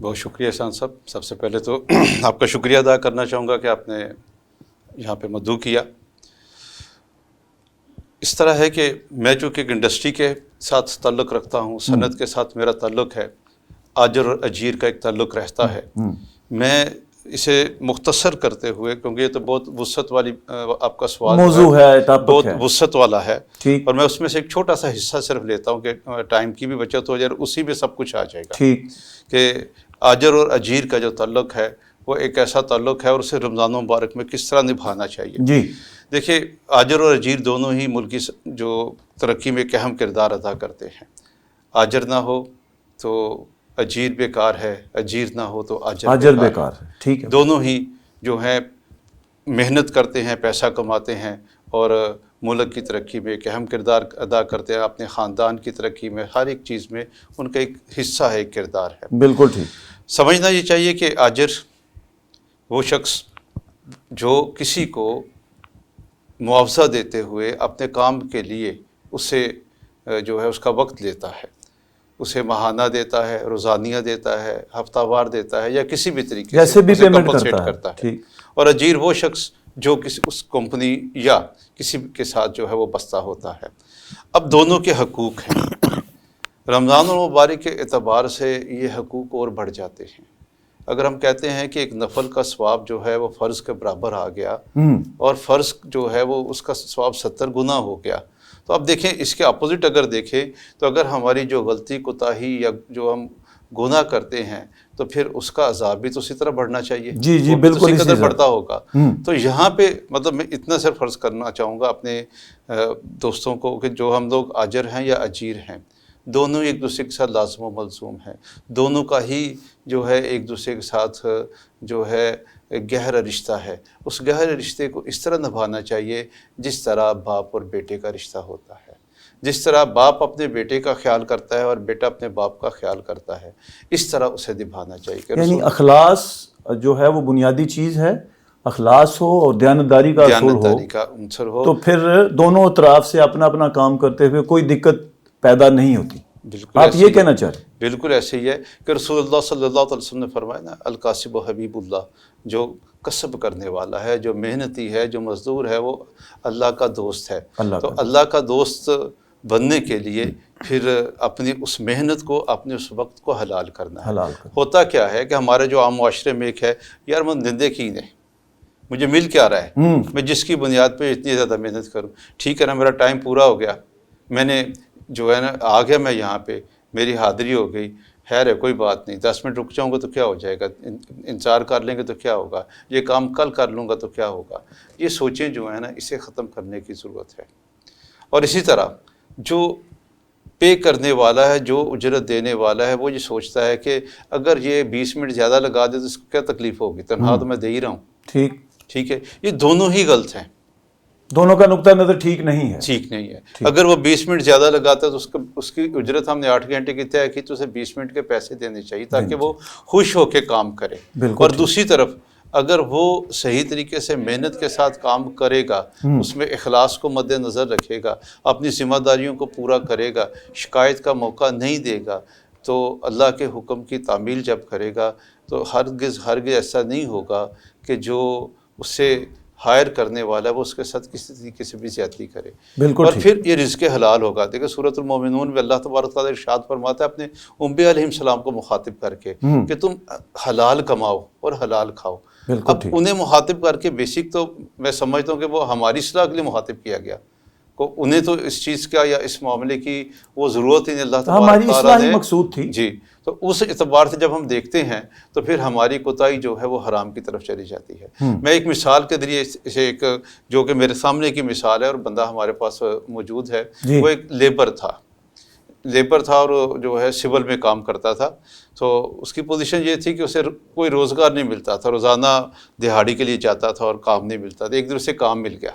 بہت شکریہ احسان صاحب. سب سے پہلے تو آپ کا شکریہ ادا کرنا چاہوں گا کہ آپ نے یہاں پہ مدعو کیا. اس طرح ہے کہ میں چونکہ ایک انڈسٹری کے ساتھ تعلق رکھتا ہوں، صنعت کے ساتھ میرا تعلق ہے، آجر اور اجیر کا ایک تعلق رہتا ہے. میں اسے مختصر کرتے ہوئے، کیونکہ یہ تو بہت وسعت والی آپ کا سوال موضوع ہے، بہت وسعت والا ہے، ٹھیک، اور میں اس میں سے ایک چھوٹا سا حصہ صرف لیتا ہوں کہ ٹائم کی بھی بچت ہو جائے، اسی میں سب کچھ آ جائے گا. ٹھیک، کہ آجر اور اجیر کا جو تعلق ہے وہ ایک ایسا تعلق ہے، اور اسے رمضان مبارک میں کس طرح نبھانا چاہیے. جی دیکھیے، آجر اور اجیر دونوں ہی ملکی جو ترقی میں ایک اہم کردار ادا کرتے ہیں. آجر نہ ہو تو اجیر بیکار ہے، اجیر نہ ہو تو آجر بیکار ہے. ٹھیک ہے، دونوں ہی جو ہیں محنت کرتے ہیں، پیسہ کماتے ہیں، اور ملک کی ترقی میں ایک اہم کردار ادا کرتے ہیں. اپنے خاندان کی ترقی میں ہر ایک چیز میں ان کا ایک حصہ ہے، ایک کردار ہے. بالکل ٹھیک. سمجھنا یہ چاہیے کہ آجر وہ شخص جو کسی کو معاوضہ دیتے ہوئے اپنے کام کے لیے اسے جو ہے اس کا وقت لیتا ہے، اسے ماہانہ دیتا ہے، روزانیہ دیتا ہے، ہفتہ وار دیتا ہے، یا کسی بھی طریقے جیسے بھی اسے پیمنٹ compensate کرتا ہے. ٹھیک. اور اجیر وہ شخص جو اس کمپنی یا کسی کے ساتھ جو ہے وہ بستہ ہوتا ہے. اب دونوں کے حقوق ہیں. رمضان المبارک کے اعتبار سے یہ حقوق اور بڑھ جاتے ہیں. اگر ہم کہتے ہیں کہ ایک نفل کا ثواب جو ہے وہ فرض کے برابر آ گیا، اور فرض جو ہے وہ اس کا ثواب 70 گنا ہو گیا، تو اب دیکھیں اس کے اپوزٹ اگر دیکھیں تو اگر ہماری جو غلطی کوتاہی یا جو ہم گناہ کرتے ہیں تو پھر اس کا عذاب بھی تو اسی طرح بڑھنا چاہیے. جی جی، وہ بھی بالکل اسی اسی قدر بڑھتا ہوگا. تو یہاں پہ مطلب میں اتنا صرف فرض کرنا چاہوں گا اپنے دوستوں کو کہ جو ہم لوگ آجر ہیں یا اجیر ہیں، دونوں ایک دوسرے کے ساتھ لازم و ملزوم ہیں. دونوں کا ہی جو ہے ایک دوسرے کے ساتھ جو ہے گہرا رشتہ ہے. اس گہرے رشتے کو اس طرح نبھانا چاہیے جس طرح باپ اور بیٹے کا رشتہ ہوتا ہے. جس طرح باپ اپنے بیٹے کا خیال کرتا ہے اور بیٹا اپنے باپ کا خیال کرتا ہے، اس طرح اسے نبھانا چاہیے. یعنی اخلاص جو ہے وہ بنیادی چیز ہے. اخلاص ہو اور دیانتداری کا اصول ہو کا عنصر ہو تو پھر دونوں اطراف سے اپنا اپنا کام کرتے ہوئے کوئی دقت پیدا نہیں ہوتی. بالکل آپ یہ کہنا چاہ رہے ہیں؟ بالکل ایسے ہی ہے کہ رسول اللہ صلی اللہ علیہ وسلم نے فرمایا نا، القاسب و حبیب اللہ، جو کسب کرنے والا ہے، جو محنتی ہے، جو مزدور ہے، وہ اللہ کا دوست ہے. تو اللہ کا دوست بننے کے لیے پھر اپنی اس محنت کو، اپنے اس وقت کو حلال کرنا ہے. ہوتا کیا ہے کہ ہمارے جو عام معاشرے میں ایک ہے، یار من دندے کی نے مجھے مل کیا رہا ہے، میں جس کی بنیاد پہ اتنی زیادہ محنت کروں. ٹھیک ہے نا، میرا ٹائم پورا ہو گیا، میں نے جو ہے نا آ گیا میں یہاں پہ، میری حاضری ہو گئی، خیر ہے کوئی بات نہیں، 10 منٹ رک جاؤں گا تو کیا ہو جائے گا، انتظار کر لیں گے تو کیا ہوگا، یہ کام کل کر لوں گا تو کیا ہوگا. یہ سوچیں جو ہے نا اسے ختم کرنے کی ضرورت ہے. اور اسی طرح جو پے کرنے والا ہے، جو اجرت دینے والا ہے، وہ یہ سوچتا ہے کہ اگر یہ 20 منٹ زیادہ لگا دے تو اس کو کیا تکلیف ہوگی، تنہا تو میں دے ہی رہا ہوں. ٹھیک ہے، یہ دونوں ہی غلط ہیں. دونوں کا نقطہ نظر ٹھیک نہیں ہے. ٹھیک نہیں ہے. اگر وہ 20 منٹ زیادہ لگاتا ہے تو اس کی اجرت ہم نے 8 گھنٹے کی طے کی تو اسے 20 منٹ کے پیسے دینے چاہیے تاکہ وہ خوش ہو کے کام کرے. اور دوسری طرف اگر وہ صحیح طریقے سے محنت کے ساتھ کام کرے گا، اس میں اخلاص کو مد نظر رکھے گا، اپنی ذمہ داریوں کو پورا کرے گا، شکایت کا موقع نہیں دے گا، تو اللہ کے حکم کی تعمیل جب کرے گا تو ہرگز ایسا نہیں ہوگا کہ جو اسے ہائر کرنے والا ہے وہ اس کے ساتھ کسی طریقے سے بھی زیادتی کرے. اور پھر یہ رزق حلال ہوگا. دیکھیں سورۃ المومنون میں اللہ تبارک تعالیٰ ارشاد فرماتا ہے اپنے انبیاء علیہ السلام کو مخاطب کر کے کہ تم حلال کماؤ اور حلال کھاؤ. اب انہیں مخاطب کر کے بیسک تو میں سمجھتا ہوں کہ وہ ہماری اصلاح کے لیے مخاطب کیا گیا. انہیں تو اس چیز کا یا اس معاملے کی وہ ضرورت ہی نہیں، اللہ تبارک تعالیٰ نے مقصود تھی. جی، تو اس اعتبار سے جب ہم دیکھتے ہیں تو پھر ہماری کوتاہی جو ہے وہ حرام کی طرف چلی جاتی ہے. میں ایک مثال کے ذریعے اسے ایک جو کہ میرے سامنے کی مثال ہے اور بندہ ہمارے پاس موجود ہے، وہ ایک لیبر تھا اور جو ہے سول میں کام کرتا تھا. تو اس کی پوزیشن یہ تھی کہ اسے کوئی روزگار نہیں ملتا تھا، روزانہ دہاڑی کے لیے جاتا تھا اور کام نہیں ملتا تھا. ایک دن سے کام مل گیا.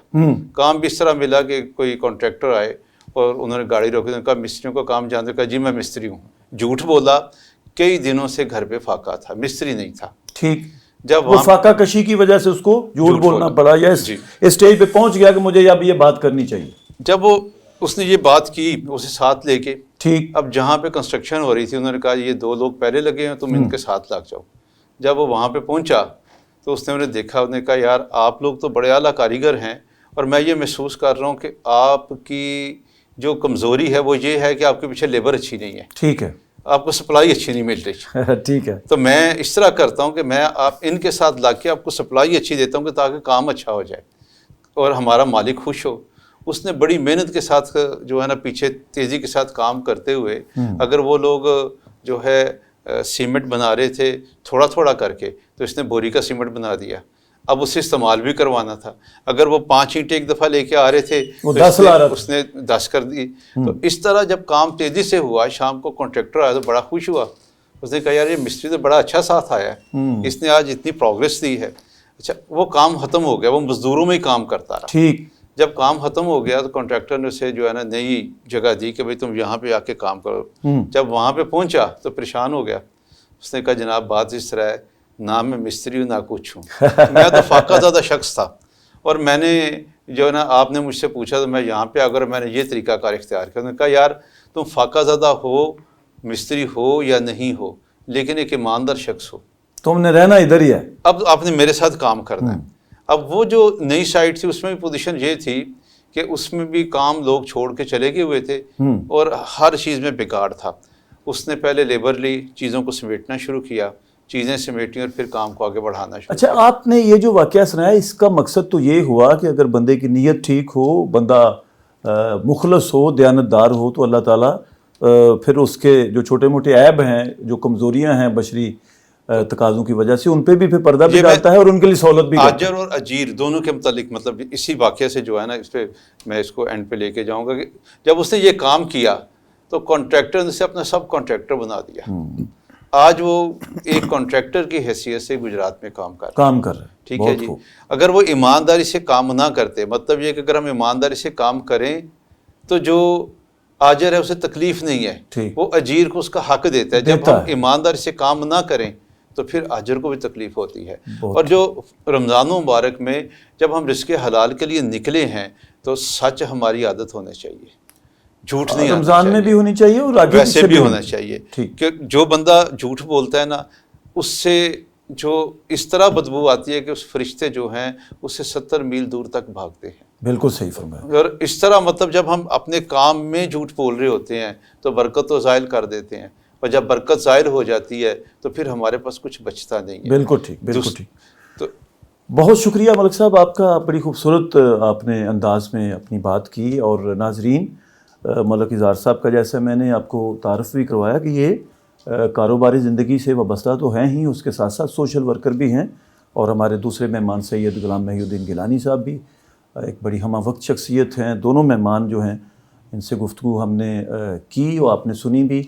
کام بھی اس طرح ملا کہ کوئی کانٹریکٹر آئے اور انہوں نے گاڑی روکی، انہوں نے کہا مستریوں کا کام جانتے ہو؟ کہا جی میں مستری ہوں. جھوٹ بولا. کئی دنوں سے گھر پہ فاقہ تھا، مستری نہیں تھا. ٹھیک. جب وہ فاقہ کشی کی وجہ سے اس کو جھوٹ بولنا پڑا یا اسٹیج پہ پہنچ گیا کہ مجھے اب یہ بات کرنی چاہیے. جب وہ اس نے یہ بات کی اسے ساتھ لے کے. ٹھیک. اب جہاں پہ کنسٹرکشن ہو رہی تھی انہوں نے کہا یہ 2 لوگ پہلے لگے ہیں تم ان کے ساتھ لگ جاؤ. جب وہ وہاں پہ پہنچا تو اس نے انہیں دیکھا, انہوں نے کہا یار آپ لوگ تو بڑے اعلیٰ کاریگر ہیں اور میں یہ محسوس کر رہا ہوں کہ آپ کی جو کمزوری ہے وہ یہ ہے کہ آپ کے پیچھے لیبر اچھی نہیں ہے. ٹھیک ہے. آپ کو سپلائی اچھی نہیں مل رہی. ٹھیک ہے. تو میں اس طرح کرتا ہوں کہ میں آپ ان کے ساتھ لا کے آپ کو سپلائی اچھی دیتا ہوں کہ تاکہ کام اچھا ہو جائے اور ہمارا مالک خوش ہو. اس نے بڑی محنت کے ساتھ جو ہے نا پیچھے تیزی کے ساتھ کام کرتے ہوئے, اگر وہ لوگ جو ہے سیمنٹ بنا رہے تھے تھوڑا تھوڑا کر کے, تو اس نے بوری کا سیمنٹ بنا دیا. اب اسے استعمال بھی کروانا تھا. اگر وہ 5 اینٹیں ایک دفعہ لے کے آ رہے تھے وہ 10 لا رہا تھا, اس نے 10 کر دی. تو اس طرح جب کام تیزی سے ہوا, شام کو کانٹریکٹر آیا تو بڑا خوش ہوا. اس نے کہا یار یہ مستری تو بڑا اچھا ساتھ آیا ہے, اس نے آج اتنی پروگریس دی ہے. اچھا وہ کام ختم ہو گیا, وہ مزدوروں میں ہی کام کرتا رہا. ٹھیک. جب کام ختم ہو گیا تو کانٹریکٹر نے اسے جو ہے نا نئی جگہ دی کہ بھائی تم یہاں پہ آ کے کام کرو. جب وہاں پہ پہنچا تو پریشان ہو گیا. اس نے کہا جناب بات اس طرح ہے, نہ میں مستری ہوں نہ کچھ ہوں, میں تو فاقہ زدہ شخص تھا اور میں نے جو ہے نا آپ نے مجھ سے پوچھا تو میں یہاں پہ اگر میں نے یہ طریقہ کار اختیار کیا. انہوں نے کہا یار تم فاقہ زدہ ہو, مستری ہو یا نہیں ہو, لیکن ایک ایماندار شخص ہو. تم نے رہنا ادھر ہی ہے, اب آپ نے میرے ساتھ کام کرنا ہے. اب وہ جو نئی سائٹ تھی اس میں بھی پوزیشن یہ تھی کہ اس میں بھی کام لوگ چھوڑ کے چلے گئے ہوئے تھے اور ہر چیز میں بگاڑ تھا. اس نے پہلے لیبر لی, چیزوں کو سمیٹنا شروع کیا, چیزیں سمیٹی اور پھر کام کو آگے بڑھانا شروع. اچھا آپ نے یہ جو واقعہ سنایا اس کا مقصد تو یہ ہوا کہ اگر بندے کی نیت ٹھیک ہو, بندہ مخلص ہو, دیانتدار ہو, تو اللہ تعالیٰ پھر اس کے جو چھوٹے موٹے عیب ہیں, جو کمزوریاں ہیں بشری تقاضوں کی وجہ سے, ان پہ بھی پھر پردہ بھی ڈالتا ہے اور ان کے لیے سہولت بھی. آجر اور اجیر دونوں کے متعلق مطلب اسی واقعے سے جو ہے نا اس پہ میں اس کو اینڈ پہ لے کے جاؤں گا کہ جب اس نے یہ کام کیا تو کانٹریکٹر نے اسے اپنا سب کانٹریکٹر بنا دیا. آج وہ ایک کانٹریکٹر کی حیثیت سے گجرات میں کام کر رہے ہیں. ٹھیک ہے جی. اگر وہ ایمانداری سے کام نہ کرتے, مطلب یہ کہ اگر ہم ایمانداری سے کام کریں تو جو آجر ہے اسے تکلیف نہیں ہے, وہ اجیر کو اس کا حق دیتا ہے. جب ہم ایمانداری سے کام نہ کریں تو پھر آجر کو بھی تکلیف ہوتی ہے. اور جو رمضان مبارک میں جب ہم رزق حلال کے لیے نکلے ہیں تو سچ ہماری عادت ہونا چاہیے, جھوٹ نہیں. رمضان میں بھی ہونی چاہیے اور آگے ویسے بھی ہونا چاہیے کہ جو بندہ جھوٹ بولتا ہے نا اس سے جو اس طرح بدبو آتی ہے کہ اس فرشتے جو ہیں اس سے 70 میل دور تک بھاگتے ہیں. بالکل صحیح فرمایا. اور اس طرح مطلب جب ہم اپنے کام میں جھوٹ بول رہے ہوتے ہیں تو برکت تو زائل کر دیتے ہیں, اور جب برکت ظاہر ہو جاتی ہے تو پھر ہمارے پاس کچھ بچتا نہیں ہے. بالکل ٹھیک, بالکل ٹھیک. تو بہت شکریہ ملک صاحب آپ کا, بڑی خوبصورت آپ نے انداز میں اپنی بات کی. اور ناظرین, ملک اظہار صاحب کا جیسے میں نے آپ کو تعارف بھی کروایا کہ یہ کاروباری زندگی سے وابستہ تو ہیں ہی, اس کے ساتھ ساتھ سوشل ورکر بھی ہیں. اور ہمارے دوسرے مہمان سید غلام محی الدین گیلانی صاحب بھی ایک بڑی ہمہ وقت شخصیت ہیں. دونوں مہمان جو ہیں ان سے گفتگو ہم نے کی اور آپ نے سنی بھی.